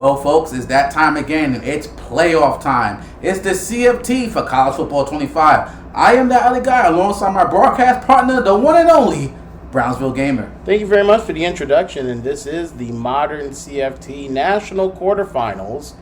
Well, folks, it's that time again. It's playoff time. It's the CFT for College Football 25. I am that other guy alongside my broadcast partner, the one and only Brownsville Gamer. Thank you very much for the introduction, and this is the modern CFT National Quarterfinals.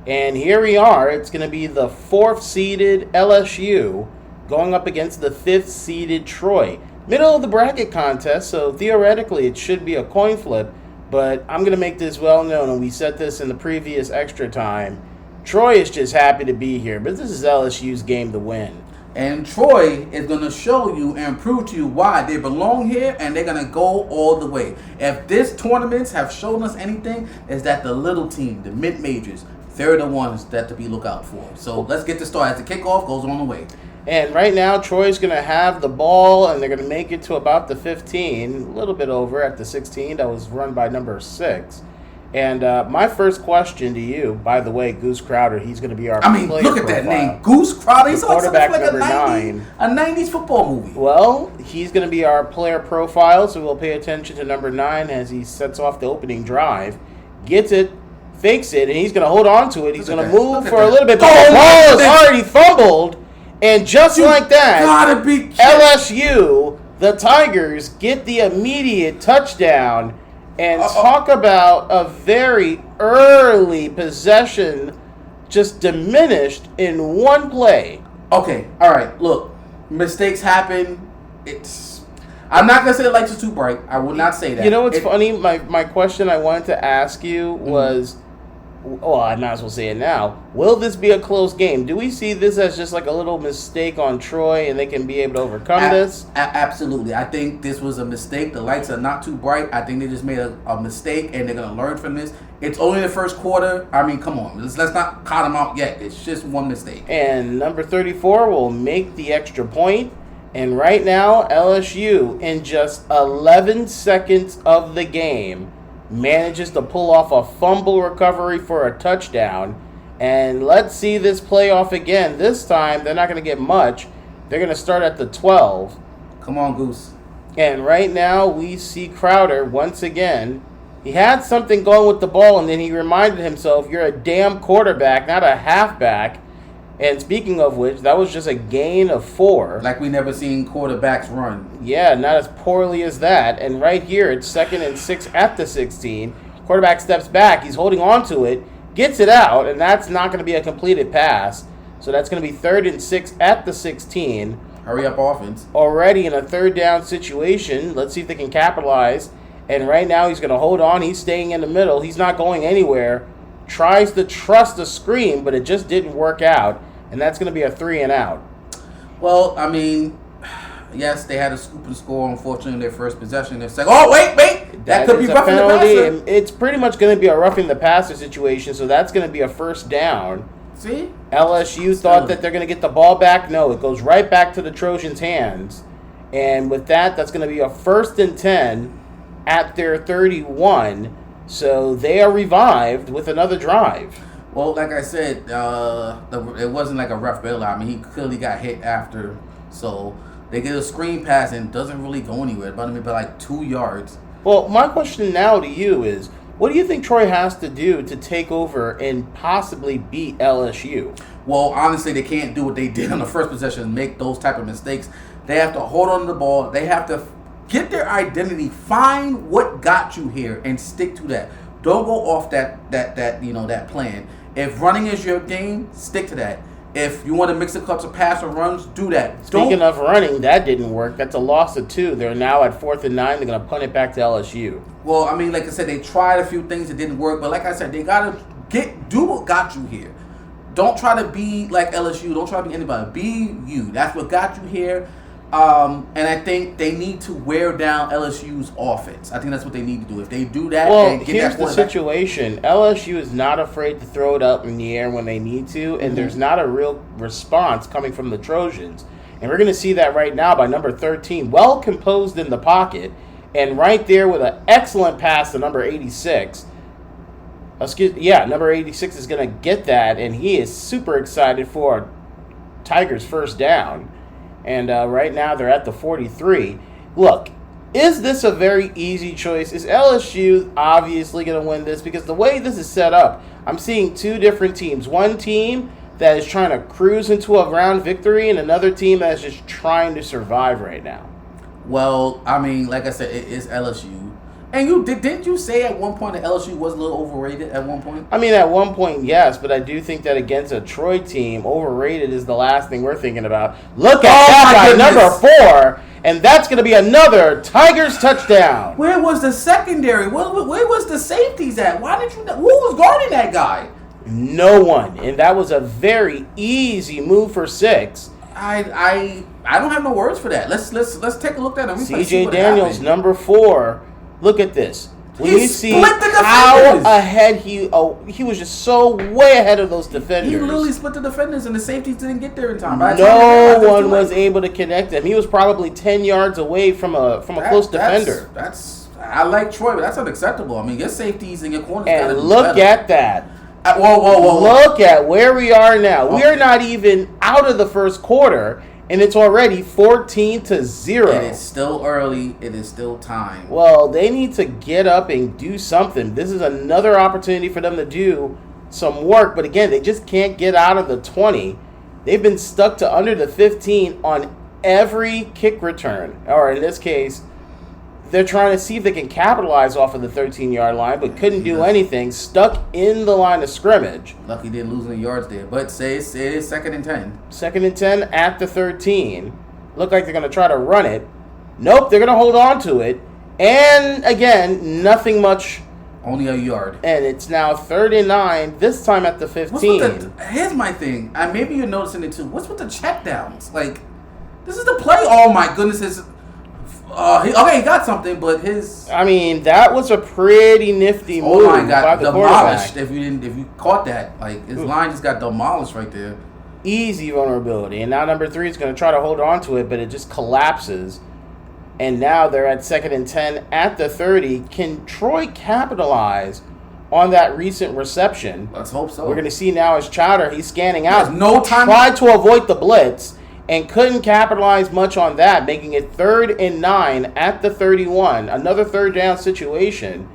And here we are. It's going to be the 4th-seeded LSU going up against the 5th-seeded Troy. Middle of the bracket contest, so theoretically it should be a coin flip. But I'm going to make this well known, and we said this in the previous extra time. Troy is just happy to be here, but this is LSU's game to win. And Troy is going to show you and prove to you why they belong here, and they're going to go all the way. If this tournaments have shown us anything, is that the little team, the mid-majors, they're the ones that to be look out for. So let's get this started as the kickoff goes on the way. And right now, Troy's going to have the ball, and they're going to make it to about the 15, a little bit over at the 16. That was run by number 6. And my first question to you, by the way, Goose Crowder, he's going to be our player look at profile. that name, Goose Crowder. He's quarterback like number 9. A 90s football movie. Well, he's going to be our player profile, so we'll pay attention to number 9 as he sets off the opening drive. Gets it, fakes it, and he's going to hold on to it. He's going to move for a little bit, but the ball is already fumbled. And just like that, LSU, the Tigers, get the immediate touchdown. And talk about a very early possession just diminished in one play. Okay, all right, look, mistakes happen. I'm not going to say the lights are too bright. I will not say that. You know what's funny? My question I wanted to ask you was... Oh, I might as well say it now. Will this be a close game? Do we see this as just like a little mistake on Troy and they can be able to overcome this? Absolutely. I think this was a mistake. The lights are not too bright. I think they just made a mistake and they're going to learn from this. It's only the first quarter. I mean, come on. Let's not count them out yet. It's just one mistake. And number 34 will make the extra point. And right now, LSU, in just 11 seconds of the game, manages to pull off a fumble recovery for a touchdown. And let's see this play off again. This time, they're not going to get much. They're going to start at the 12. Come on, Goose. And right now, we see Crowder once again. He had something going with the ball, and then he reminded himself, you're a damn quarterback, not a halfback. And speaking of which, that was just a gain of 4. Like we never seen quarterbacks run. Yeah, not as poorly as that. And right here, it's 2nd and 6 at the 16. Quarterback steps back. He's holding on to it, gets it out, and that's not going to be a completed pass. So that's going to be 3rd and 6 at the 16. Hurry up offense. Already in a 3rd down situation. Let's see if they can capitalize. And right now, he's going to hold on. He's staying in the middle. He's not going anywhere. Tries to trust the screen, but it just didn't work out. And that's going to be a 3 and out. Well, I mean, yes, they had a scoop and score, unfortunately, in their first possession. They're saying, oh, wait. That could be roughing the passer. It's pretty much going to be a roughing the passer situation, so that's going to be a 1st down. See? LSU thought that they're going to get the ball back. No, it goes right back to the Trojans' hands. And with that, that's going to be a 1st and 10 at their 31. So they are revived with another drive. Well, like I said, it wasn't like a rough bailout. I mean, he clearly got hit after. So they get a screen pass and it doesn't really go anywhere. But I mean, by like 2 yards. Well, my question now to you is, what do you think Troy has to do to take over and possibly beat LSU? Well, honestly, they can't do what they did on the first possession and make those type of mistakes. They have to hold on to the ball. They have to get their identity, find what got you here, and stick to that. Don't go off that plan. If running is your game, stick to that. If you want to mix a couple of pass or runs, do that. Speaking of running, that didn't work. That's a loss of 2. They're now at 4th and 9. They're going to punt it back to LSU. Well, I mean, like I said, they tried a few things that didn't work. But like I said, they got to do what got you here. Don't try to be like LSU. Don't try to be anybody. Be you. That's what got you here. And I think they need to wear down LSU's offense. I think that's what they need to do. If they do that, well, here's the situation. LSU is not afraid to throw it up in the air when they need to, and there's not a real response coming from the Trojans. And we're going to see that right now by number 13, well composed in the pocket, and right there with an excellent pass to number 86. Number 86 is going to get that, and he is super excited for Tigers' first down. And right now they're at the 43. Look, Is this a very easy choice? Is LSU obviously going to win this? Because the way this is set up, I'm seeing two different teams. One team that is trying to cruise into a round victory and another team that is just trying to survive right now. Well, I mean, like I said, it is LSU. And didn't you say at one point that LSU was a little overrated at one point? I mean, at one point, yes, but I do think that against a Troy team, overrated is the last thing we're thinking about. Look at that guy, number 4, and that's going to be another Tigers touchdown. Where was the secondary? Where was the safeties at? Why did you? Who was guarding that guy? No one, and that was a very easy move for 6. I don't have no words for that. Let's take a look at him. CJ Daniels, number 4. Look at this. When you see how ahead he was just so way ahead of those defenders. He literally split the defenders, and the safeties didn't get there in time. No one was able to connect him. He was probably 10 yards away from a close defender. I like Troy, but that's unacceptable. I mean, your safeties and your corners. And look at that. Whoa. Look at where we are now. We are not even out of the first quarter. And it's already 14-0. It is still early. It is still time. Well, they need to get up and do something. This is another opportunity for them to do some work. But again, they just can't get out of the 20. They've been stuck to under the 15 on every kick return. Or in this case, they're trying to see if they can capitalize off of the 13-yard line, but couldn't do anything. Stuck in the line of scrimmage. Lucky didn't lose any yards there. But say it is 2nd and 10. 2nd and 10 at the 13. Look like they're going to try to run it. Nope, they're going to hold on to it. And again, nothing much. Only a yard. And it's now 3rd and 9, this time at the 15. Here's my thing. Maybe you're noticing it too. What's with the checkdowns? Like, this is the play. Oh my goodness. He got something, but his. I mean, that was a pretty nifty move. Oh my God, by the demolished. If you caught that, like his line just got demolished right there. Easy vulnerability, and now number 3 is going to try to hold on to it, but it just collapses. And now they're at 2nd and 10 at the 30. Can Troy capitalize on that recent reception? Let's hope so. We're going to see now as Chowder, he's scanning out. There's no time. Tried to avoid the blitz. And couldn't capitalize much on that, making it 3rd and 9 at the 31. Another 3rd down situation.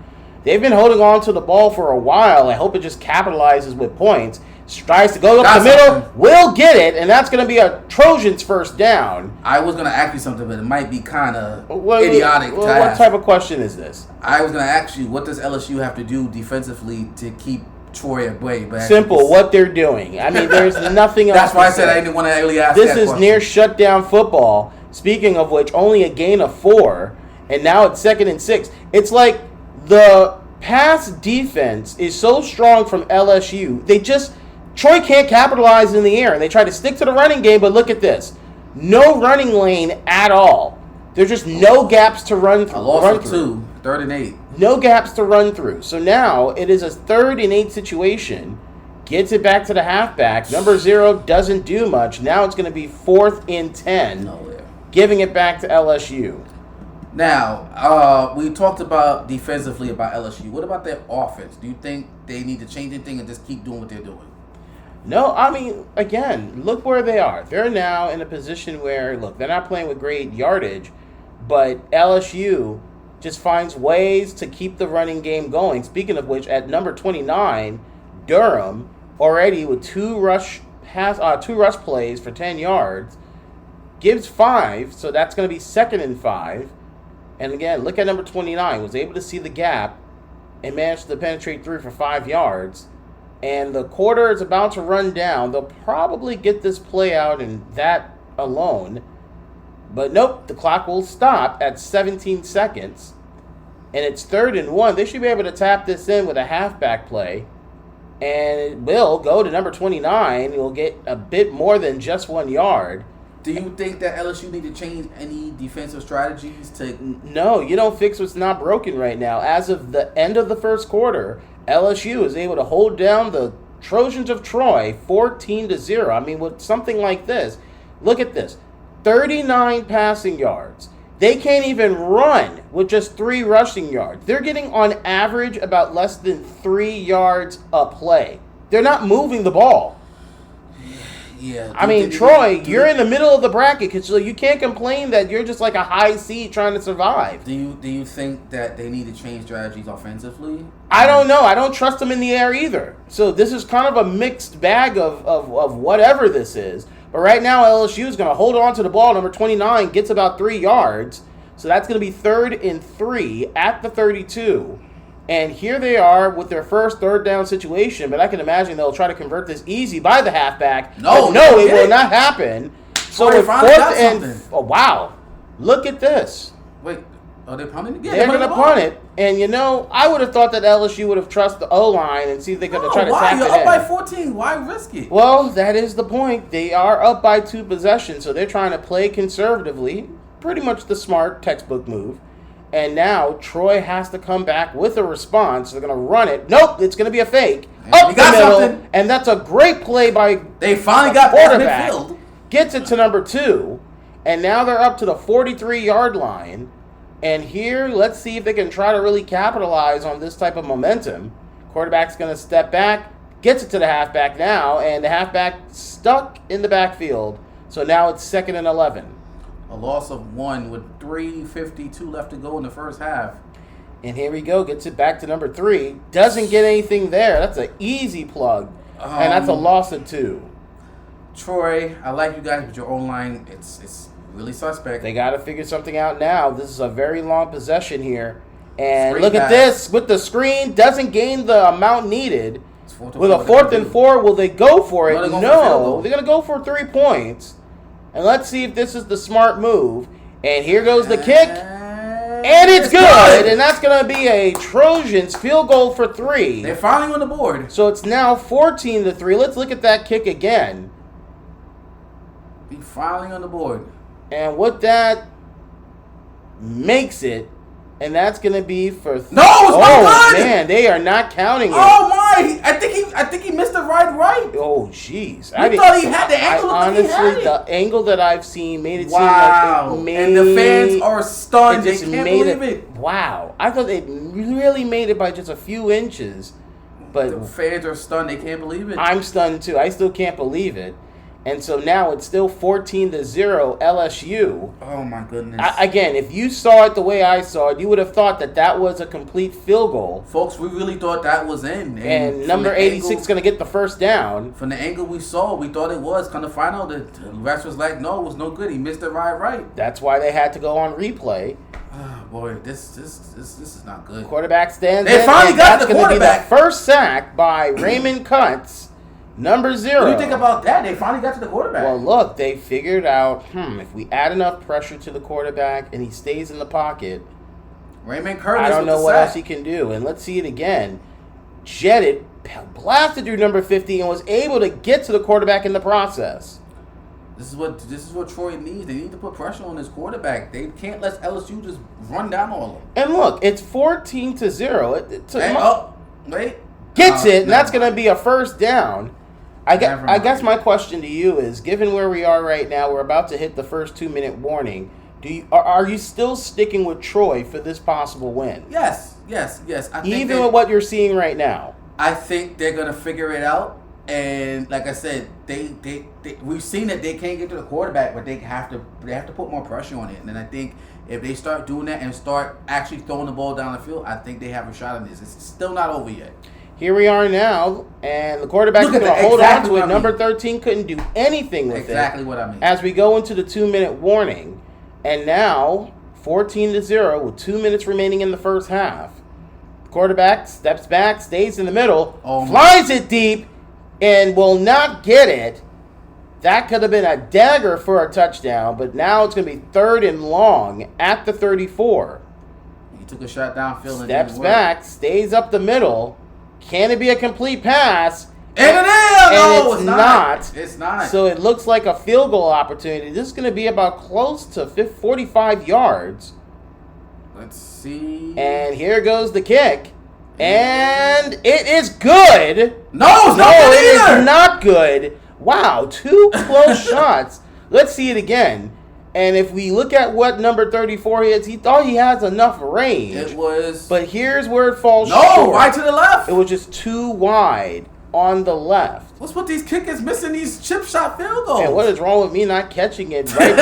They've been holding on to the ball for a while. I hope it just capitalizes with points. Tries to go up the middle, will get it, and that's going to be a Trojans first down. I was going to ask you something, but it might be kind of idiotic. What type of question is this? I was going to ask you, what does LSU have to do defensively to keep Troy at bay? Simple, what they're doing. I mean, there's nothing else. That's why I said I didn't want to really ask this is near shutdown football. Speaking of which, only a gain of 4, and now it's 2nd and 6. It's like the pass defense is so strong from LSU. Troy can't capitalize in the air, and they try to stick to the running game, but look at this. No running lane at all. There's just no gaps to run through. A loss of 2, 3rd and 8. No gaps to run through. So now it is a 3rd and 8 situation. Gets it back to the halfback. Number 0 doesn't do much. Now it's going to be 4th and 10. Nowhere. Giving it back to LSU. Now, we talked about defensively about LSU. What about their offense? Do you think they need to change anything and just keep doing what they're doing? No, I mean, again, look where they are. They're now in a position where, look, they're not playing with great yardage, but LSU just finds ways to keep the running game going. Speaking of which, at number 29, Durham, already with two rush plays for 10 yards, gives 5, so that's going to be 2nd and 5. And again, look at number 29, was able to see the gap and managed to penetrate through for 5 yards. And the quarter is about to run down. They'll probably get this play out and that alone. But nope, the clock will stop at 17 seconds. And it's 3rd and 1. They should be able to tap this in with a halfback play. And it will go to number 29. You'll get a bit more than just 1 yard. Do you think that LSU need to change any defensive strategies to... No, you don't fix what's not broken right now. As of the end of the first quarter, LSU is able to hold down the Trojans of Troy 14-0. I mean, with something like this, look at this. 39 passing yards. They can't even run with just 3 rushing yards. They're getting on average about less than 3 yards a play. They're not moving the ball. Yeah. I mean, Troy, you're in the middle of the bracket, so you can't complain that you're just like a high seed trying to survive. Do you think that they need to change strategies offensively? I don't know. I don't trust them in the air either. So this is kind of a mixed bag of whatever this is. But right now, LSU is going to hold on to the ball. Number 29 gets about 3 yards. So that's going to be 3rd and 3 at the 32. And here they are with their first third down situation, but I can imagine they'll try to convert this easy by the halfback. No, it will not happen. So with 4th and wow, look at this. Wait, are they punting again? They're going to punt it, and I would have thought that LSU would have trusted the O-line and see if they could try to tap it in. You're up by 14. Why risk it? Well, that is the point. They are up by 2 possessions, so they're trying to play conservatively. Pretty much the smart textbook move. And now Troy has to come back with a response. They're going to run it. Nope, it's going to be a fake. Up the middle. And that's a great play by they finally got quarterback. Midfield. Gets it to number 2. And now they're up to the 43-yard line. And here, let's see if they can try to really capitalize on this type of momentum. Quarterback's going to step back. Gets it to the halfback now. And the halfback stuck in the backfield. So now it's 2nd and 11. A loss of 1 with 3:52 left to go in the first half. And here we go. Gets it back to number 3. Doesn't get anything there. That's an easy plug. And that's a loss of 2. Troy, I like you guys, but your O-line, it's really suspect. They got to figure something out now. This is a very long possession here. And look at this. With the screen, doesn't gain the amount needed. With a 4th and 4, will they go for it? No. They're going to go for 3 points. And let's see if this is the smart move. And here goes the kick. And it's good. And that's going to be a Trojans field goal for 3. They're finally on the board. So it's now 14-3. Let's look at that kick again. Be finally on the board. And what that makes it, and that's going to be for... No, it's not good! Man, they are not counting it. Oh, my! I think he missed the right. Oh, jeez. I thought he had the angle. Honestly, the angle that I've seen made it seem like and the fans are stunned. They can't believe it. Wow. I thought they really made it by just a few inches. But the fans are stunned. They can't believe it. I'm stunned, too. I still can't believe it. And so now it's still 14-0 LSU. Oh, my goodness. Again, if you saw it the way I saw it, you would have thought that was a complete field goal. Folks, we really thought that was in. And number 86 is going to get the first down. From the angle we saw, we thought it was. Kind of final, the ref was like, no, it was no good. He missed it right. That's why they had to go on replay. Oh, boy, this is not good. Quarterback stands They finally got the quarterback. That's going to be the first sack by Raymond Kuntz. Number 0. What do you think about that? They finally got to the quarterback. Well, look, they figured out, if we add enough pressure to the quarterback and he stays in the pocket, Raymond Curtis, I don't know what else he can do. And let's see it again. Jetted, blasted through number 50, and was able to get to the quarterback in the process. This is what Troy needs. They need to put pressure on this quarterback. They can't let LSU just run down all of them. And look, it's 14-0. Wait. Gets it, and that's going to be a first down. I guess my question to you is, given where we are right now, we're about to hit the first 2-minute warning. Are you still sticking with Troy for this possible win? Yes. Even with what you're seeing right now? I think they're going to figure it out. And like I said, we've seen that they can't get to the quarterback, but they have to put more pressure on it. And I think if they start doing that and start actually throwing the ball down the field, I think they have a shot in this. It's still not over yet. Here we are now, and the quarterback is going to hold on to it. Number 13 couldn't do anything with it. Exactly what I mean. As we go into the 2-minute warning, and now 14-0 with 2 minutes remaining in the first half. The quarterback steps back, stays in the middle, flies it deep, and will not get it. That could have been a dagger for a touchdown, but now it's going to be 3rd and long at the 34. He took a shot downfield. Steps back, stays up the middle. Can it be a complete pass? And it is! No, it's not. It's not. So it looks like a field goal opportunity. This is going to be about close to 45 yards. Let's see. And here goes the kick. And it is good. No, it's not good it either. Is not good. Wow, 2 close shots. Let's see it again. And if we look at what number 34 is, he thought he has enough range. It was. But here's where it falls short. No, right to the left. It was just too wide. on the left. What's with these kickers missing these chip shot field goals? And what is wrong with me not catching it right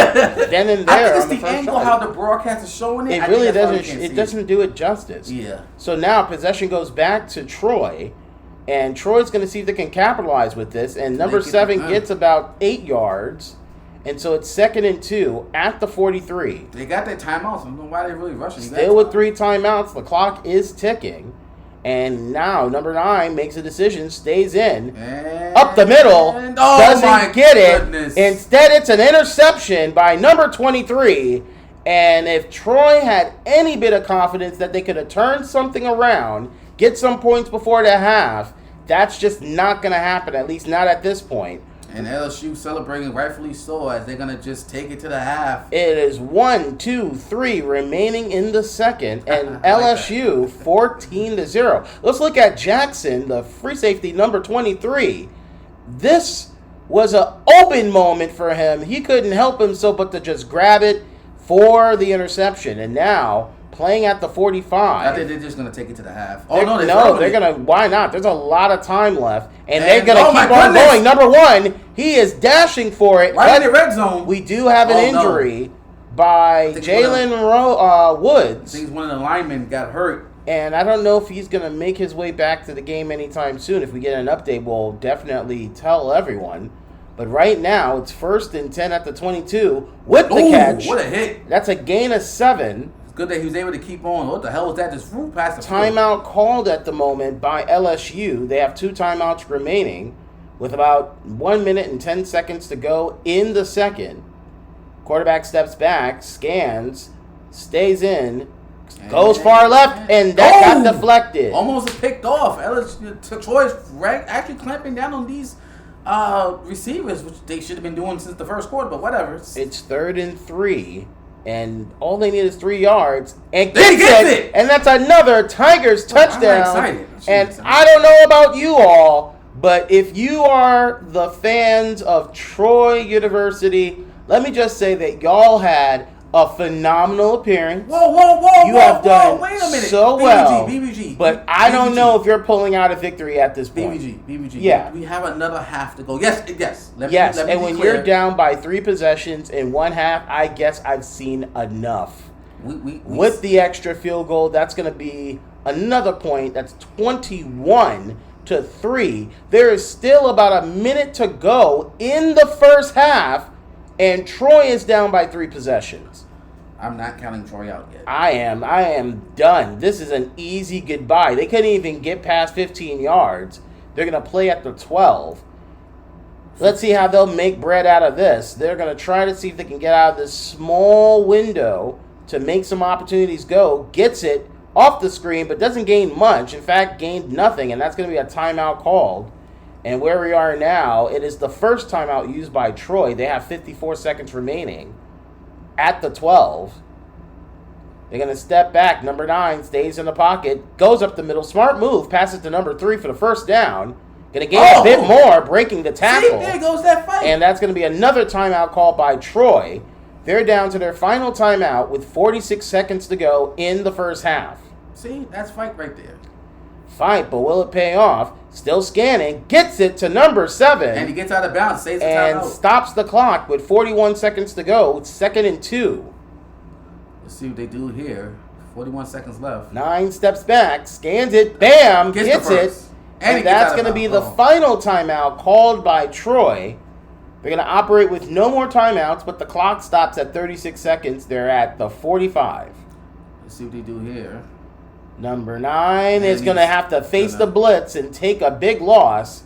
then and there? I think it's the angle how the broadcast is showing it. It really doesn't. It doesn't do it justice. Yeah. So now possession goes back to Troy, and Troy's going to see if they can capitalize with this. And number 7 gets about 8 yards, and so it's 2nd and 2 at the 43. They got their timeouts. I don't know why they're really rushing. Still with 3 timeouts, the clock is ticking. And now number 9 makes a decision, stays in, up the middle, doesn't get it. Instead, it's an interception by number 23. And if Troy had any bit of confidence that they could have turned something around, get some points before the half, that's just not going to happen, at least not at this point. And LSU celebrating rightfully so as they're going to just take it to the half. It is 1, 2, 3 remaining in the second, and LSU 14-0. Let's look at Jackson, the free safety number 23. This was an open moment for him. He couldn't help himself but to just grab it for the interception. And now, playing at the 45. I think they're just going to take it to the half. They're going to. Why not? There's a lot of time left. And they're going to keep on going. Number 1, he is dashing for it. Right in the red zone. We do have an injury by Jalen Woods. I think one of the linemen got hurt. And I don't know if he's going to make his way back to the game anytime soon. If we get an update, we'll definitely tell everyone. But right now, it's 1st and 10 at the 22 with the catch. What a hit. That's a gain of 7. Good that he was able to keep on. What the hell was that? Just flew past the timeout called at the moment by LSU. They have 2 timeouts remaining with about 1 minute and 10 seconds to go in the second. Quarterback steps back, scans, stays in, goes far left, and that got deflected. Almost picked off. LSU, Troy's actually clamping down on these receivers, which they should have been doing since the first quarter, but whatever. It's 3rd and 3. And all they need is 3 yards. And gets it! And that's another Tigers touchdown. I'm excited. And I don't know about you all, but if you are the fans of Troy University, let me just say that y'all had a phenomenal appearance. You have done wait a minute. so BBG, well. BBG, but I don't know if you're pulling out a victory at this point. BBG. Yeah. We have another half to go. Yes. Let me and when you're down by 3 possessions in one half, I guess I've seen enough. With the extra field goal, that's going to be another point. That's 21-3. There is still about a minute to go in the first half, and Troy is down by 3 possessions. I'm not counting Troy out yet. I am done. This is an easy goodbye. They couldn't even get past 15 yards. They're going to play at the 12. Let's see how they'll make bread out of this. They're going to try to see if they can get out of this small window to make some opportunities go. Gets it off the screen, but doesn't gain much. In fact, gained nothing, and that's going to be a timeout called. And where we are now, it is the first timeout used by Troy. They have 54 seconds remaining at the 12. They're going to step back. Number 9 stays in the pocket, goes up the middle. Smart move, passes to number 3 for the first down. Going to gain a bit more, breaking the tackle. See, there goes that fight. And that's going to be another timeout called by Troy. They're down to their final timeout with 46 seconds to go in the first half. See, that's fight right there. Fight, but will it pay off? Still scanning, gets it to number 7. And he gets out of bounds, saves the timeout. And stops the clock with 41 seconds to go. It's 2nd and 2. Let's see what they do here. 41 seconds left. 9 steps back, scans it, bam, gets it. And that's going to be the final timeout called by Troy. They're going to operate with no more timeouts, but the clock stops at 36 seconds. They're at the 45. Let's see what they do here. Number 9 is going to have to face the blitz and take a big loss.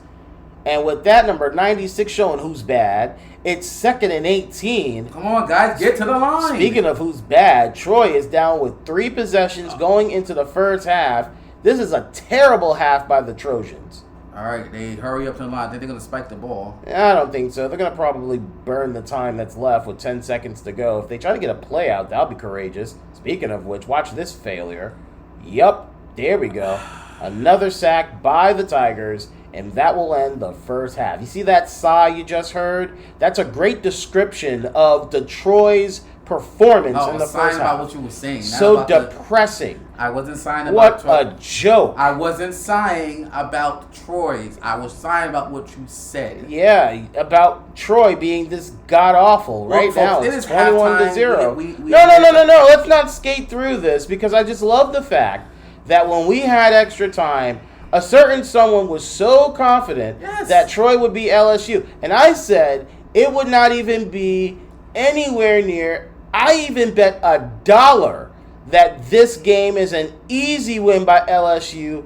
And with that, number 96 showing who's bad, it's 2nd and 18. Come on, guys, get to the line. Speaking of who's bad, Troy is down with 3 possessions going into the first half. This is a terrible half by the Trojans. All right, they hurry up to the line. I think they're going to spike the ball. I don't think so. They're going to probably burn the time that's left with 10 seconds to go. If they try to get a play out, that'll be courageous. Speaking of which, watch this failure. Yup, there we go. Another sack by the Tigers, and that will end the first half. You see that sigh you just heard? That's a great description of Detroit's performance No, in the I was sighing first about half. what you were saying. not So about the- depressing. I wasn't sighing What about a joke. I wasn't sighing about Troy's. I was sighing about what you said. Yeah, about Troy being this god awful. Look, Right folks, now, it it's is 21-0. halftime. We No. Let's not skate through this because I just love the fact that when we had extra time, a certain someone was so confident Yes. that Troy would be LSU. And I said it would not even be anywhere near. I even bet $1 that this game is an easy win by LSU.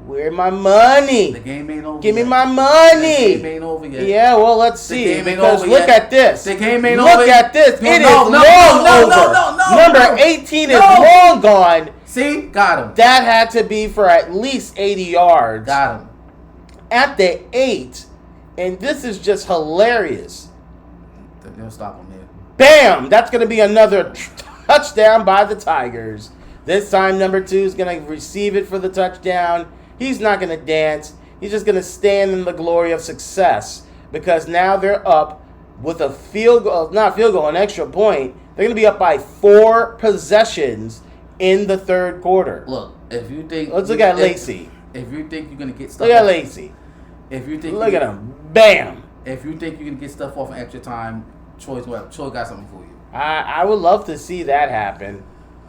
Where my money? The game ain't over. Give me yet. my money. The game ain't over yet. Yeah, well, let's The see. game ain't Because over look yet. at this. The game ain't look over yet. at this. No, It no, is no, long no, over. no, Number no. 18 No. is long gone. See, got him. That had to be for at least 80 yards. Got him. At the 8. And this is just hilarious. They'll stop him there. Bam! That's going to be another touchdown by the Tigers. This time, number 2 is going to receive it for the touchdown. He's not going to dance. He's just going to stand in the glory of success because now they're up with a field goal, not field goal, an extra point. They're going to be up by 4 possessions in the third quarter. Look, if you think Let's look at Lacey. If you think you're gonna get stuff, Look at off- Lacey. If you think Look at him. Bam! If you think you're gonna get stuff off in extra time, Troy got something for you. I would love to see that happen.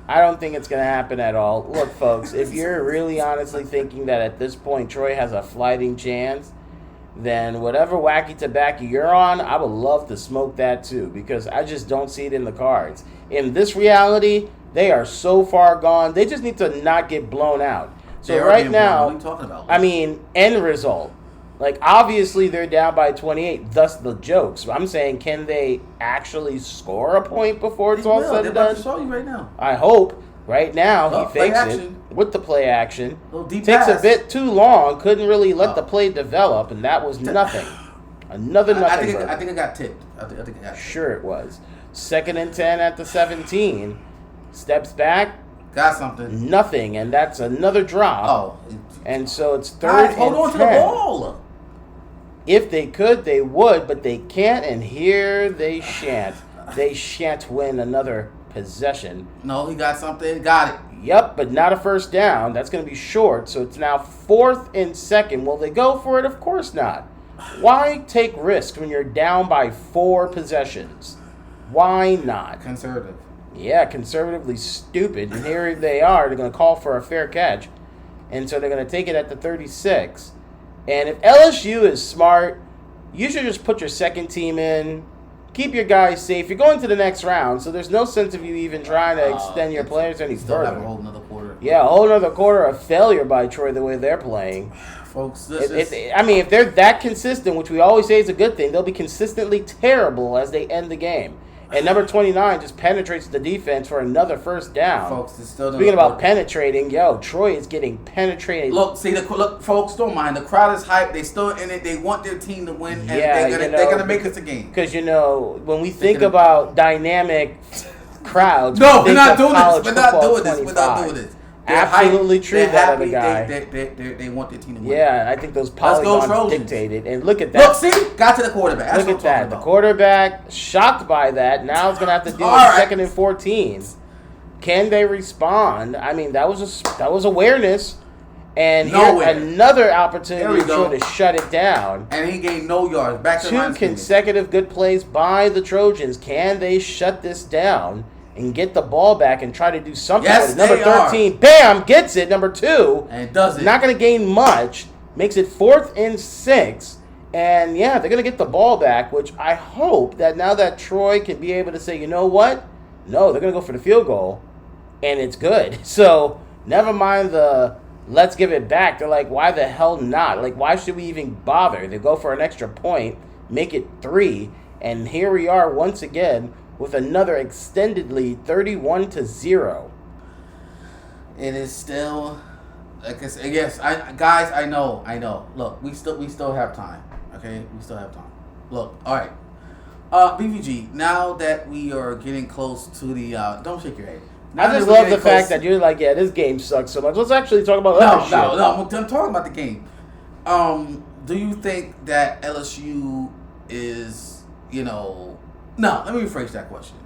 I don't think it's going to happen at all. Look, folks, if you're really honestly thinking that at this point Troy has a fighting chance, then whatever wacky tobacco you're on, I would love to smoke that too because I just don't see it in the cards. In this reality, they are so far gone. They just need to not get blown out. So They're right being blown. now, What are you talking about? I mean, end result. Like, obviously, they're down by 28, thus the jokes. I'm saying, can they actually score a point before it's all said They're and about done? to show you right now. I hope. Right now, Oh, he play fakes it action. with the play action. Little deep Takes a pass. bit too long. Couldn't really let the Oh. play develop, and that was nothing. Another I nothing. think burger. it got tipped. I think it got tipped. Sure it was. 2nd and 10 at the 17. Steps back. Got something. Nothing, and that's another drop. Oh, And so it's 3rd guys, and hold on 10. to the ball. If they could, they would, but they can't, and here they shan't. They shan't win another possession. No, he got something. Got it. Yep, but not a first down. That's going to be short, so it's now 4th and 2nd. Will they go for it? Of course not. Why take risks when you're down by 4 possessions? Why not? Conservative. Yeah, conservatively stupid. And here they are. They're going to call for a fair catch. And so they're going to take it at the 36. And if LSU is smart, you should just put your second team in. Keep your guys safe. You're going to the next round, so there's no sense of you even trying to extend your players any Still have a further. whole another quarter. Yeah, a whole another quarter of failure by Troy the way they're playing. Folks, this is... If they're that consistent, which we always say is a good thing, they'll be consistently terrible as they end the game. And number 29 just penetrates the defense for another first down. Folks, it's still Speaking about penetrating, Troy is getting penetrated. Look, folks, don't mind. The crowd is hyped. They still in it. They want their team to win, and Yeah, they're gonna make this a game. Because when we think about dynamic crowds, No, we we're not think of doing this. college We're not football doing this. We're not 25. doing this. Absolutely hyped. true, They're that other happy. guy. They want their team to win. Yeah, I think those go polygons Trojans. dictated. And look at that. Look, see, got to the quarterback. That's Look what at I'm that. talking The about. quarterback, shocked by that. Now it's going to have to deal All with right. 2nd and 14. Can they respond? I mean, that was awareness. And Nowhere. here another There opportunity we to go. try to shut it down. And he gained no yards. Back to the 2 line of scrimmage. consecutive good plays by the Trojans. Can they shut this down and get the ball back and try to do something Yes, with it? Number they are. 13, bam, gets it. Number 2, And it does it. not going to gain much. Makes it 4th and 6. And, yeah, they're going to get the ball back, which I hope that now that Troy can be able to say, you know what? No, they're going to go for the field goal, and it's good. So, never mind the let's give it back. They're like, why the hell not? Like, why should we even bother? They go for an extra point, make it 3, and here we are once again with another extended lead, 31-0. It is still, like I said, yes, I know. Look, we still have time. Okay, we still have time. Look, all right. BVG. Now that we are getting close to the, don't shake your head. Now I that just we're love the getting fact close- that you're like, yeah, this game sucks so much. Let's actually talk about No, other shit. I'm talking about the game. Do you think that LSU is, no, let me rephrase that question.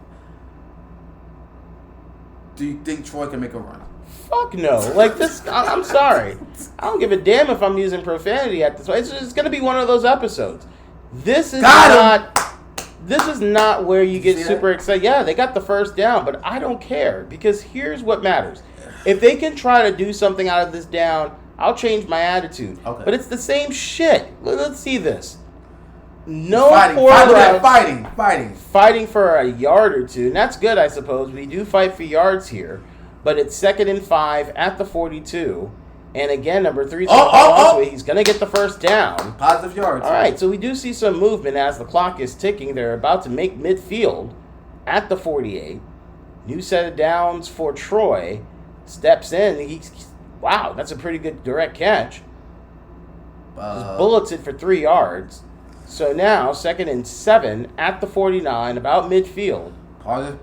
do you think Troy can make a run? Fuck no. Like this, I'm sorry. I don't give a damn if I'm using profanity at this point. It's going to be one of those episodes. This is not where you get super excited. Yeah, they got the first down, but I don't care because here's what matters. If they can try to do something out of this down, I'll change my attitude. Okay. But it's the same shit. Let's see this. No fighting for a yard or two, and that's good, I suppose. We do fight for yards here, but it's 2nd and 5 at the 42, and again, number 3's he's going to get the first down. Positive yards. All right, so we do see some movement as the clock is ticking. They're about to make midfield at the 48. New set of downs for Troy. Steps in. Wow, that's a pretty good direct catch. Just bullets it for 3 yards. So now, 2nd and 7 at the 49, about midfield. Positive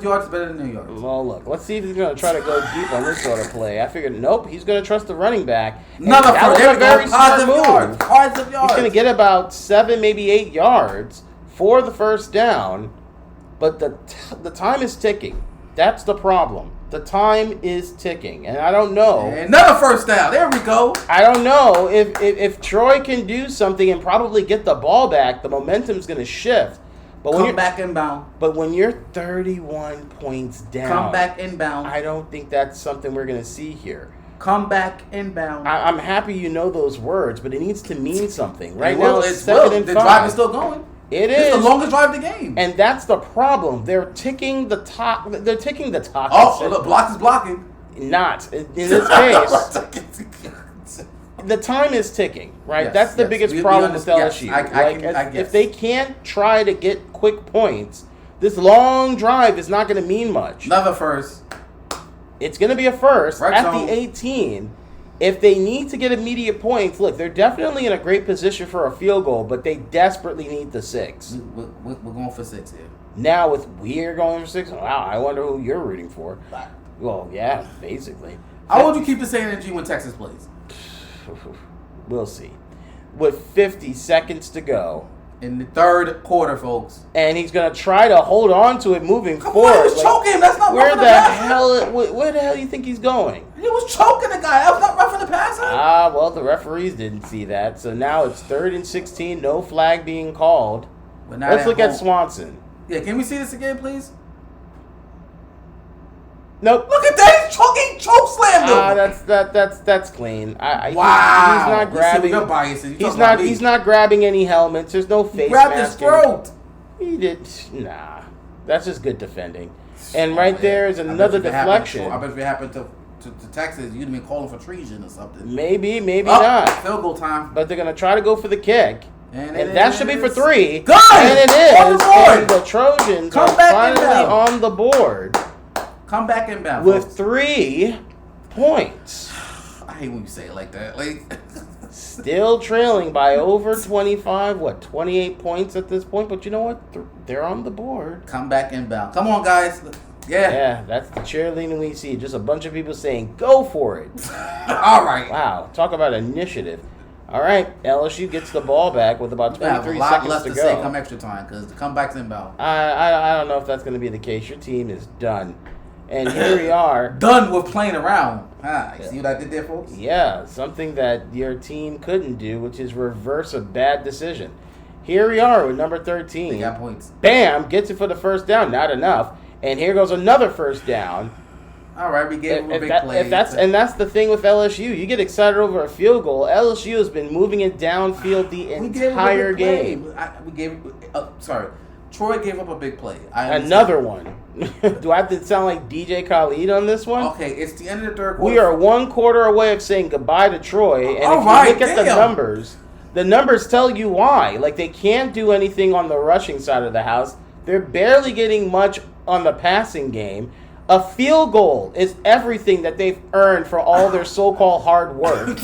yards better than New York. Well, look, let's see if he's going to try to go deep on this sort of play. I figured, nope, he's going to trust the running back. Positive yards. He's going to get about 7, maybe 8 yards for the first down, but the time is ticking. That's the problem. The time is ticking, and I don't know. Another first down. There we go. I don't know if Troy can do something and probably get the ball back. The momentum's going to shift. But come back inbound. But when you're 31 points down, come back inbound. I don't think that's something we're going to see here. Come back inbound. I'm happy you know those words, but it needs to mean something. Right now, it's 2nd and 5. The drive is still going. It's the longest drive of the game. And that's the problem. They're ticking the top. They're ticking the top. Oh, the block is blocking. Not. In this case, the time is ticking, right? That's the biggest problem with LSU. If they can't try to get quick points, this long drive is not going to mean much. Another first. It's going to be a first at the 18. If they need to get immediate points, look, they're definitely in a great position for a field goal, but they desperately need the 6. We're going for 6 here. Now, we're going for 6, wow, I wonder who you're rooting for. Well, yeah, basically. How would you keep the same energy when Texas plays? We'll see. With 50 seconds to go. In the third quarter, folks. And he's going to try to hold on to it moving forward. He was choking. That's not where the hell do you think he's going? He was choking the guy. That was not roughing the passer. Well, the referees didn't see that. So now it's 3rd and 16. No flag being called. Let's look at Swanson. Yeah, can we see this again, please? Nope. Look at that! He choke slammed him. That's clean. Wow. He's not grabbing. Your biases. He's not grabbing any helmets. There's no face. He grabbed his throat. He did. Nah. That's just good defending. And right there is another deflection. I bet if it happened to Texas, you'd have been calling for treason or something. Maybe not. Field goal time. But they're gonna try to go for the kick. And that should be for 3. Good. And it is. And the Trojans are finally on the board. Come back inbound with 3 points. I hate when you say it like that. Still trailing by over 25, 28 points at this point. But you know what? They're on the board. Come back inbound. Come on, guys. Yeah, that's the cheerleading we see. Just a bunch of people saying, go for it. All right. Wow. Talk about initiative. All right, LSU gets the ball back with about 23 seconds to go. Say come extra time because the comeback's inbound. I don't know if that's going to be the case. Your team is done. And here we are. Done with playing around. You see what I did there, folks? Yeah, something that your team couldn't do, which is reverse a bad decision. Here we are with number 13. They got points. Bam, gets it for the first down. Not enough. And here goes another first down. All right, we gave him a big play. And that's the thing with LSU. You get excited over a field goal. LSU has been moving it downfield the entire game. Troy gave up a big play. Another one. Do I have to sound like DJ Khaled on this one? Okay, it's the end of the third quarter. We are 1 quarter away of saying goodbye to Troy. And if you look at the numbers tell you why. Like, they can't do anything on the rushing side of the house. They're barely getting much on the passing game. A field goal is everything that they've earned for all their so-called hard work.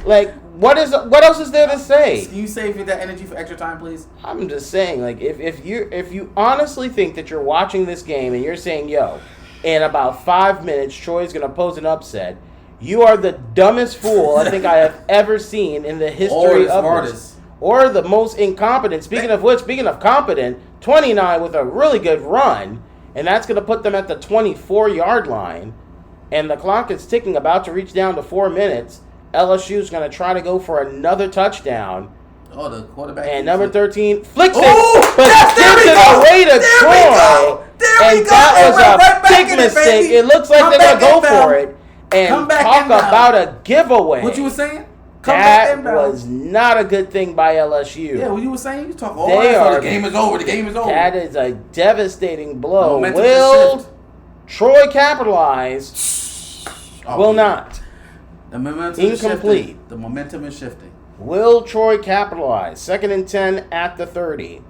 Like, what else is there to say? Can you save that energy for extra time, please? I'm just saying, like, if you honestly think that you're watching this game and you're saying, yo, in about 5 minutes, Troy's going to pose an upset, you are the dumbest fool I think I have ever seen in the history of this. Or the most incompetent. Speaking of competent, 29 with a really good run. and that's going to put them at the 24-yard line, and the clock is ticking, about to reach down to 4 minutes. LSU is going to try to go for another touchdown. Oh, the quarterback. And number 13 flicks Ooh, it, but gives it away to Troy. And that was a big mistake. It looks like they're going to go for it. And talk about a giveaway. What you were saying? That was not a good thing by LSU. Yeah, what you were saying? You talk all that. The game is over. The game is over. That is a devastating blow. Will Troy capitalize? Will not. The momentum incomplete. Is the momentum is shifting. Will Troy capitalize? 2nd and 10 at the 30.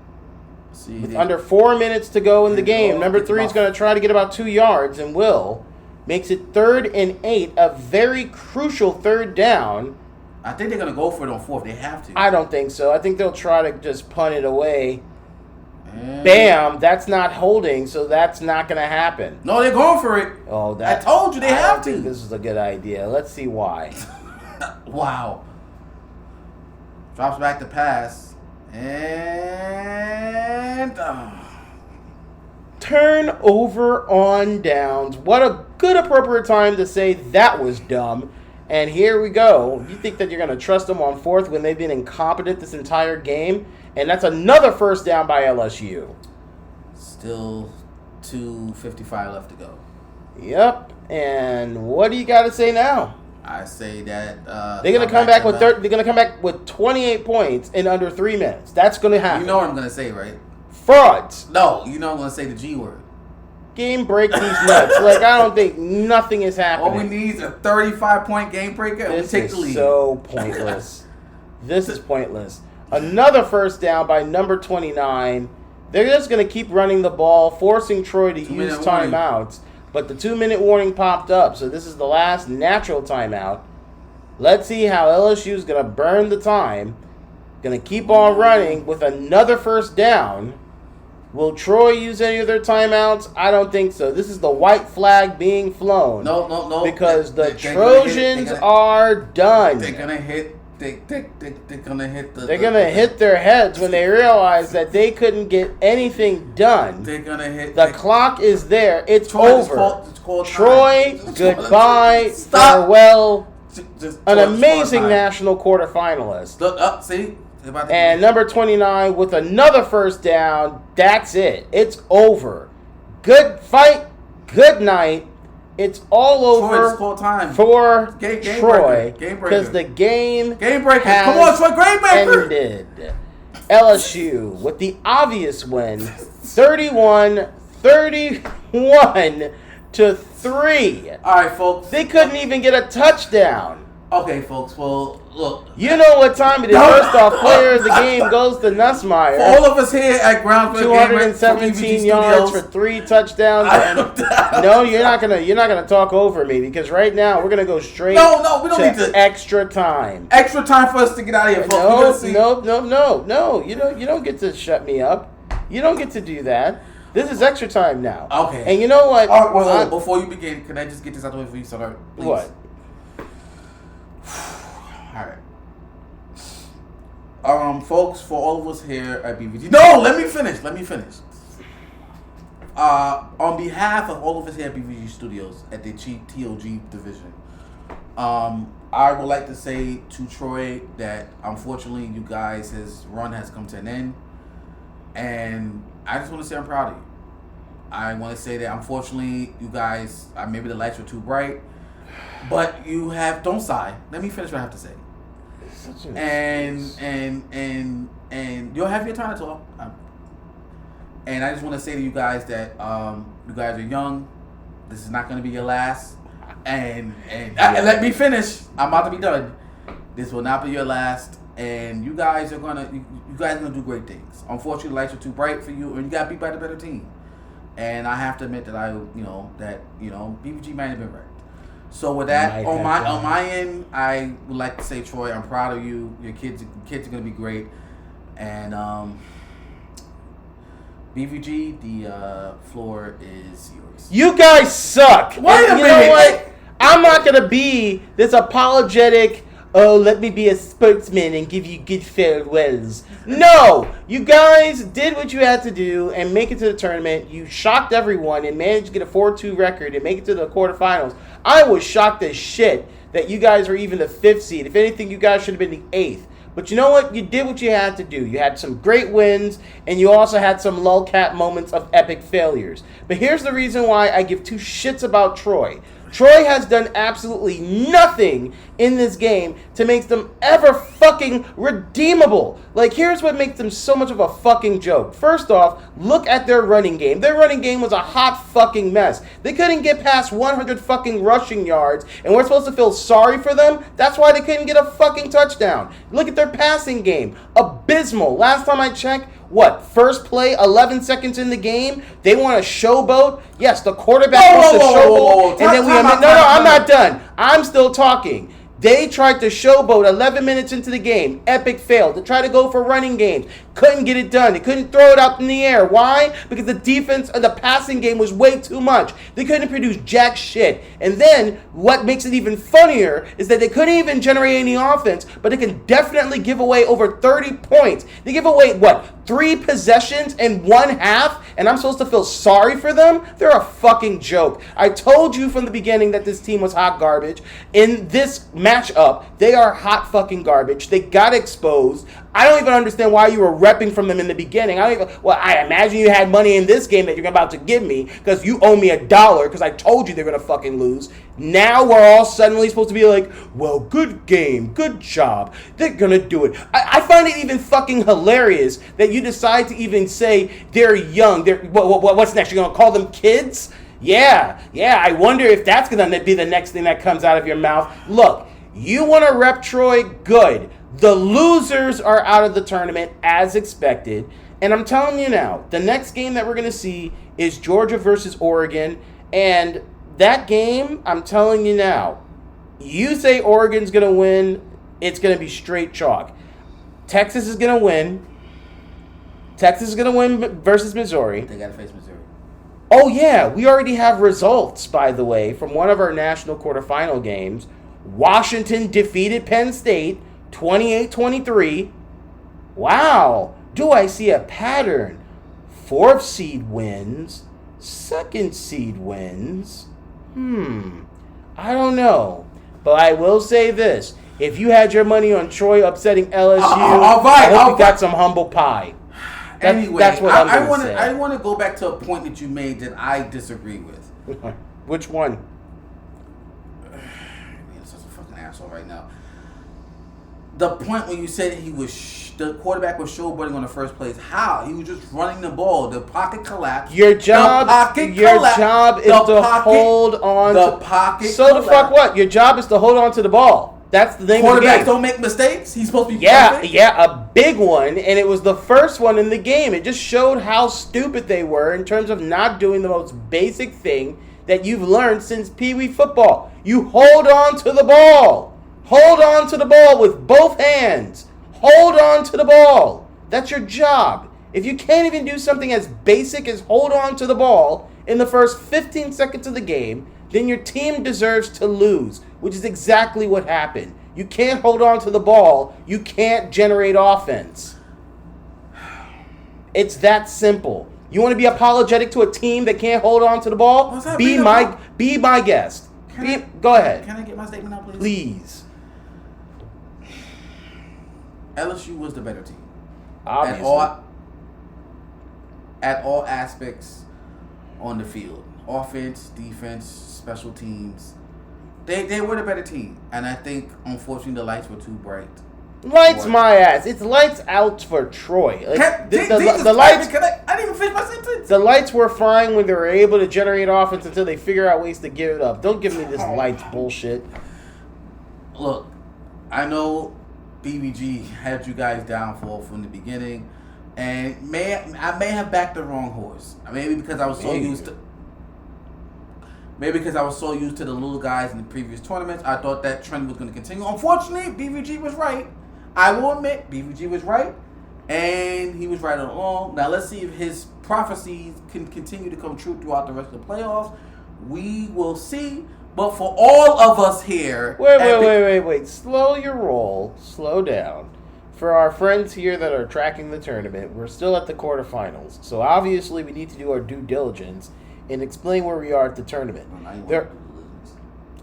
With under 4 minutes to go in the game. Number 3 is going to try to get about 2 yards, and Will makes it 3rd and 8, a very crucial 3rd down. I think they're going to go for it on 4th. They have to. I don't think so. I think they'll try to just punt it away. And bam, that's not holding, so that's not going to happen. No, they're going for it. Oh, I told you they have to. I think this is a good idea. Let's see why. Wow. Drops back to pass. And turnover on downs. What a good appropriate time to say that was dumb. And here we go. You think that you're going to trust them on 4th when they've been incompetent this entire game? And that's another first down by LSU. Still 2:55 left to go. Yep. And what do you got to say now? I say that they're going to come back with they're going to come back with 28 points in under 3 minutes. That's going to happen. You know what I'm going to say, right? Frauds. No, you know I'm going to say the G word. Game break these nuts. Like, I don't think nothing is happening. All we need is a 35-point game breaker, and we take the lead. This is so pointless. This is pointless. Another first down by number 29. They're just going to keep running the ball, forcing Troy to use timeouts. But the 2-minute warning popped up, so this is the last natural timeout. Let's see how LSU is going to burn the time. Going to keep on running with another first down. Will Troy use any of their timeouts? I don't think so. This is the white flag being flown. No. Because the Trojans are done. They're gonna hit. They're gonna hit the. They're gonna hit their heads when they realize that they couldn't get anything done. They're gonna hit. The clock is there. It's over. Troy, goodbye, farewell. An amazing national quarterfinalist. Look up, see. And number 29 with another first down. That's it. It's over. Good fight. Good night. It's all over for Troy because the game has Come on, Troy, game breaker. ended. LSU with the obvious win, 31-31 to 3. All right, folks. They couldn't even get a touchdown. Okay, folks. Well, look. You know what time it is. First off, player of the game goes to Nussmeier. For all of us here at Brownsville, 217 yards for 3 touchdowns. No, you're not gonna talk over me because right now we're gonna go straight. No, we don't need to extra time. Extra time for us to get out of here, folks. No. You don't get to shut me up. You don't get to do that. This is extra time now. Okay. And you know what? All right, well, before you begin, can I just get this out of the way for you, sir? Please. What? All right. Folks, for all of us here at BVG. No, let me finish. On behalf of all of us here at BVG Studios at the TOG division, I would like to say to Troy that unfortunately you guys, his run has come to an end. And I just want to say I'm proud of you. I want to say that unfortunately you guys, maybe the lights were too bright, but you have, don't sigh. Let me finish what I have to say. And you'll have your time to talk. And I just want to say to you guys that you guys are young. This is not going to be your last. And let me finish. I'm about to be done. This will not be your last. And you guys are gonna do great things. Unfortunately, the lights are too bright for you, and you got beat by the better team. And I have to admit that BVG might have been right. So with that, on my end, I would like to say, Troy, I'm proud of you. Your kids are gonna be great. And BVG, the floor is yours. You guys suck. Wait a minute. You know what? I'm not gonna be this apologetic. oh, let me be a spokesman and give you good farewells. No! You guys did what you had to do and make it to the tournament. You shocked everyone and managed to get a 4-2 record and make it to the quarterfinals. I was shocked as shit that you guys were even the 5th seed. If anything, you guys should have been the 8th. But you know what? You did what you had to do. You had some great wins, and you also had some lulcat moments of epic failures. But here's the reason why I give two shits about Troy. Troy has done absolutely nothing in this game to make them ever fucking redeemable. Like, here's what makes them so much of a fucking joke. First off, look at their running game. Their running game was a hot fucking mess. They couldn't get past 100 fucking rushing yards, and we're supposed to feel sorry for them? That's why they couldn't get a fucking touchdown. Look at their passing game. Abysmal. Last time I checked, first play, 11 seconds in the game? They want to showboat? Yes, the quarterback wants to showboat. And then I'm not done. I'm still talking. They tried to showboat 11 minutes into the game. Epic fail. They tried to go for running games. Couldn't get it done. They couldn't throw it up in the air. Why? Because the defense of the passing game was way too much. They couldn't produce jack shit. And then what makes it even funnier is that they couldn't even generate any offense, but they can definitely give away over 30 points. They give away, 3 possessions in 1 half? And I'm supposed to feel sorry for them? They're a fucking joke. I told you from the beginning that this team was hot garbage. In this matchup, they are hot fucking garbage. They got exposed. I don't even understand why you were repping from them in the beginning. I imagine you had money in this game that you're about to give me because you owe me $1 because I told you they're going to fucking lose. Now we're all suddenly supposed to be like, well, good game, good job. They're going to do it. I find it even fucking hilarious that you decide to even say they're young. What's next? You're going to call them kids? Yeah, I wonder if that's going to be the next thing that comes out of your mouth. Look, you want to rep Troy? Good. The losers are out of the tournament as expected. And I'm telling you now, the next game that we're going to see is Georgia versus Oregon. And that game, I'm telling you now, you say Oregon's going to win, it's going to be straight chalk. Texas is going to win. Texas is going to win versus Missouri. They got to face Missouri. Oh, yeah. We already have results, by the way, from one of our national quarterfinal games. Washington defeated Penn State 28-23. Wow. Do I see a pattern? 4th seed wins. 2nd seed wins. I don't know. But I will say this. If you had your money on Troy upsetting LSU, I hope you got some humble pie. Anyway, that's what I'm going to say. I want to go back to a point that you made that I disagree with. Which one? Man, such a fucking asshole right now. The point when you said the quarterback was showboating on the first place. How? He was just running the ball. The pocket collapsed. Your job is to hold on. The pocket. So the fuck what? Your job is to hold on to the ball. That's the thing. Quarterbacks don't make mistakes. He's supposed to be perfect. Yeah, a big one, and it was the first one in the game. It just showed how stupid they were in terms of not doing the most basic thing that you've learned since Pee Wee football. You hold on to the ball. Hold on to the ball with both hands. Hold on to the ball. That's your job. If you can't even do something as basic as hold on to the ball in the first 15 seconds of the game, then your team deserves to lose, which is exactly what happened. You can't hold on to the ball. You can't generate offense. It's that simple. You want to be apologetic to a team that can't hold on to the ball? Be my guest. Go ahead. Can I get my statement out, please? Please. LSU was the better team. Obviously. At all aspects on the field. Offense, defense, special teams. They were the better team. And I think, unfortunately, the lights were too bright. Lights my ass. It's lights out for Troy. Like, the lights. I didn't even finish my sentence. The lights were fine when they were able to generate offense until they figure out ways to give it up. Don't give me this lights bullshit. Look, I know BBG had you guys down for from the beginning, and I may have backed the wrong horse. Maybe because I was so used to. Maybe because I was so used to the little guys in the previous tournaments, I thought that trend was going to continue. Unfortunately, BVG was right. I will admit, BVG was right, and he was right all along. Now, let's see if his prophecies can continue to come true throughout the rest of the playoffs. We will see, But for all of us here... Wait. Slow your roll. Slow down. For our friends here that are tracking the tournament, we're still at the quarterfinals. So obviously we need to do our due diligence and explain where we are at the tournament.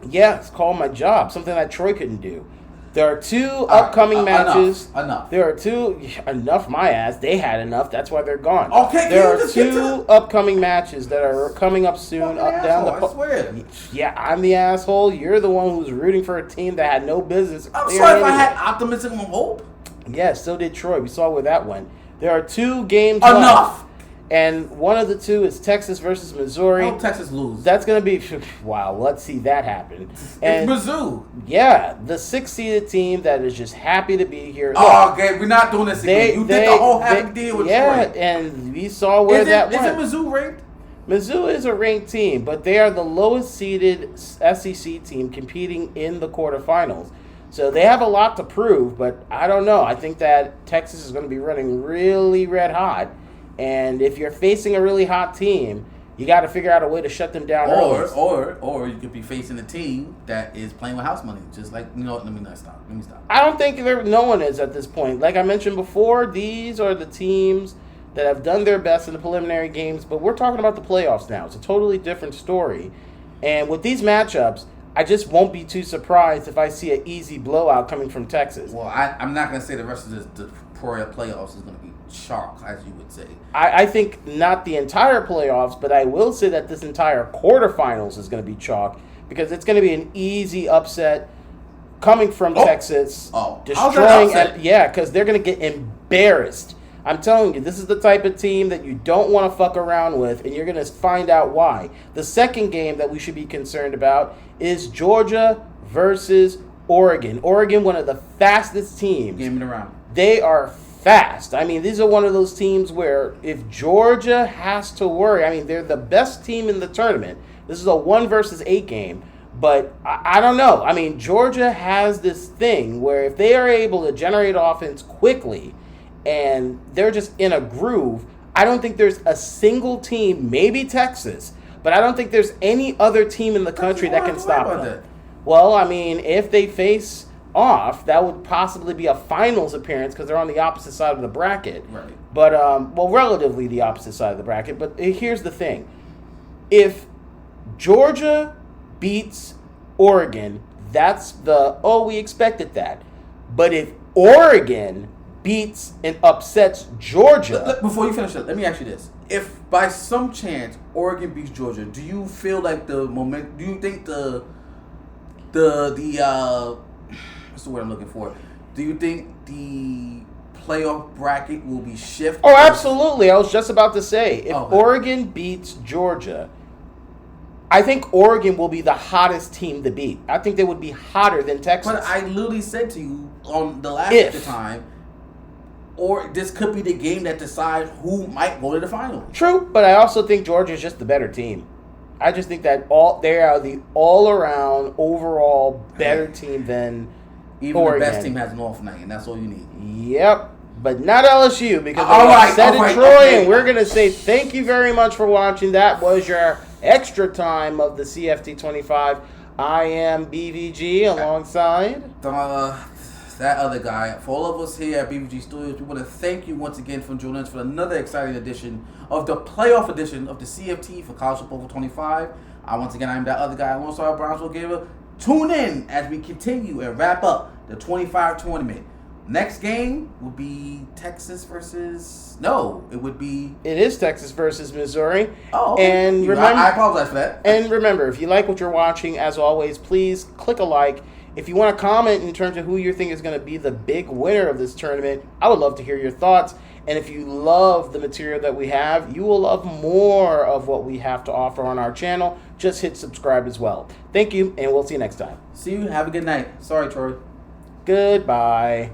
Yeah, it's called my job. Something that Troy couldn't do. There are two upcoming matches. Enough. There are two. Enough, my ass. They had enough. That's why they're gone. Okay, there are two upcoming matches that are coming up soon. Up down the. I swear. Yeah, I'm the asshole. You're the one who's rooting for a team that had no business. I'm sorry if I had optimism and hope. Yes, so did Troy. We saw where that went. There are 2 games enough. left. And one of the 2 is Texas versus Missouri. I hope Texas lose. That's going to be... Wow, let's see that happen. And it's Mizzou. Yeah, the 6-seeded team that is just happy to be here. Oh, okay, we're not doing this again. You did the whole happy deal with Troy. Yeah, and we saw where that went. Is it Mizzou ranked? Mizzou is a ranked team, but they are the lowest-seeded SEC team competing in the quarterfinals. So they have a lot to prove, but I don't know. I think that Texas is going to be running really red hot. And if you're facing a really hot team, you got to figure out a way to shut them down early. Or you could be facing a team that is playing with house money. Just like, let me stop. I don't think no one is at this point. Like I mentioned before, these are the teams that have done their best in the preliminary games, but we're talking about the playoffs now. It's a totally different story. And with these matchups, I just won't be too surprised if I see an easy blowout coming from Texas. Well, I'm not going to say the rest of the playoffs is going to be chalk, as you would say. I think not the entire playoffs, but I will say that this entire quarterfinals is going to be chalk because it's going to be an easy upset coming from Texas. Destroying. Because they're going to get embarrassed. I'm telling you, this is the type of team that you don't want to fuck around with, and you're going to find out why. The second game that we should be concerned about is Georgia versus Oregon. Oregon, one of the fastest teams. Game it around. They are fast. I mean, these are one of those teams where if Georgia has to worry, I mean, they're the best team in the tournament. This is a 1 versus 8 game, but I don't know. I mean, Georgia has this thing where if they are able to generate offense quickly and they're just in a groove, I don't think there's a single team, maybe Texas, but I don't think there's any other team in the country that can stop them. Well, I mean, if they face off, that would possibly be a finals appearance because they're on the opposite side of the bracket. Right. But, relatively the opposite side of the bracket. But here's the thing. If Georgia beats Oregon, that's we expected that. But if Oregon beats and upsets Georgia... Before you finish up, let me ask you this. If by some chance Oregon beats Georgia, do you feel like the moment... Do you think the what's the word I'm looking for? Do you think the playoff bracket will be shifted? Oh, absolutely. I was just about to say, if Oregon beats Georgia, I think Oregon will be the hottest team to beat. I think they would be hotter than Texas. But I literally said to you on the last time, or this could be the game that decides who might go to the final. True, but I also think Georgia is just the better team. I just think that they are the all-around, overall better team than even Oregon. The best team has an off night, and that's all you need. Yep, but not LSU because they said it, Troy, and we're going to say thank you very much for watching. That was your extra time of the CFT 25. I am BVG alongside that other guy. For all of us here at BVG Studios, we want to thank you once again for joining us for another exciting edition of the playoff edition of the CFT for College Football 25. Once again, I'm that other guy alongside Brownsville Gamer. Tune in as we continue and wrap up the 25 tournament. Next game will be Texas versus... No, it would be... It is Texas versus Missouri. Oh, okay. And remember, I apologize for that. And remember, if you like what you're watching, as always, please click a like. If you want to comment in terms of who you think is going to be the big winner of this tournament, I would love to hear your thoughts. And if you love the material that we have, you will love more of what we have to offer on our channel. Just hit subscribe as well. Thank you, and we'll see you next time. See you. Have a good night. Sorry, Troy. Goodbye.